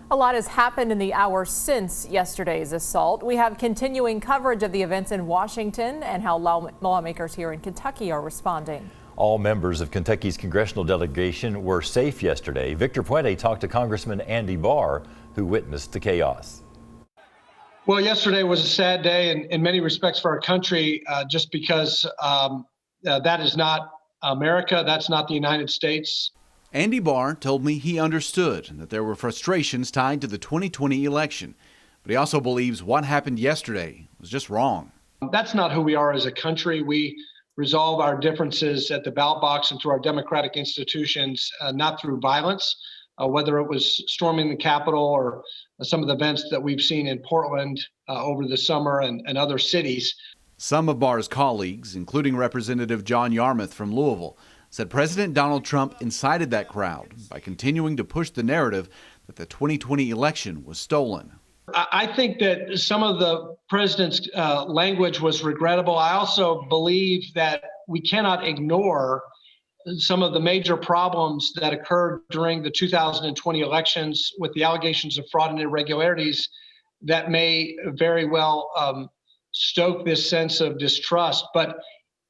A lot has happened in the hours since yesterday's assault. We have continuing coverage of the events in Washington and how lawmakers here in Kentucky are responding. All members of Kentucky's congressional delegation were safe yesterday. Victor Puente talked to Congressman Andy Barr, who witnessed the chaos. Well, yesterday was a sad day in many respects for our country, just because that is not America. That's not the United States. Andy Barr told me he understood that there were frustrations tied to the 2020 election, but he also believes what happened yesterday was just wrong. That's not who we are as a country. We resolve our differences at the ballot box and through our democratic institutions, not through violence, whether it was storming the Capitol or some of the events that we've seen in Portland over the summer and other cities. Some of Barr's colleagues, including Representative John Yarmouth from Louisville, said President Donald Trump incited that crowd by continuing to push the narrative that the 2020 election was stolen. I think that some of the president's language was regrettable. I also believe that we cannot ignore some of the major problems that occurred during the 2020 elections with the allegations of fraud and irregularities that may very well stoke this sense of distrust. But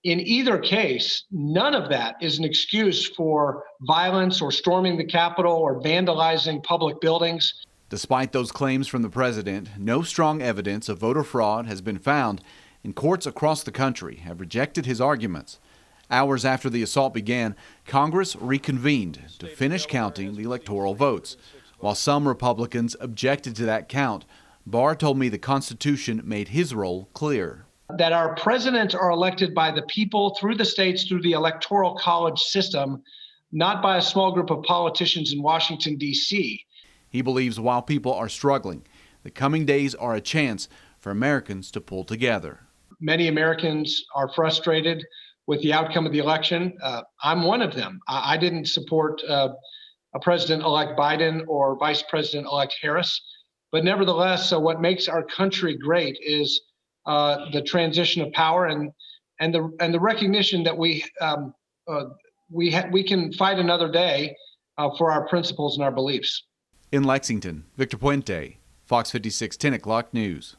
in either case, none of that is an excuse for violence or storming the Capitol or vandalizing public buildings. Despite those claims from the president, no strong evidence of voter fraud has been found, and courts across the country have rejected his arguments. Hours after the assault began, Congress reconvened to finish counting the electoral votes. While some Republicans objected to that count, Barr told me the Constitution made his role clear. That our presidents are elected by the people through the states, through the electoral college system, not by a small group of politicians in Washington, D.C. He believes while people are struggling, the coming days are a chance for Americans to pull together. Many Americans are frustrated with the outcome of the election. I'm one of them. I didn't support a President-elect Biden or Vice President-elect Harris. But nevertheless, what makes our country great is the transition of power and the recognition that we can fight another day for our principles and our beliefs. In Lexington, Victor Puente, Fox 56 10 o'clock News.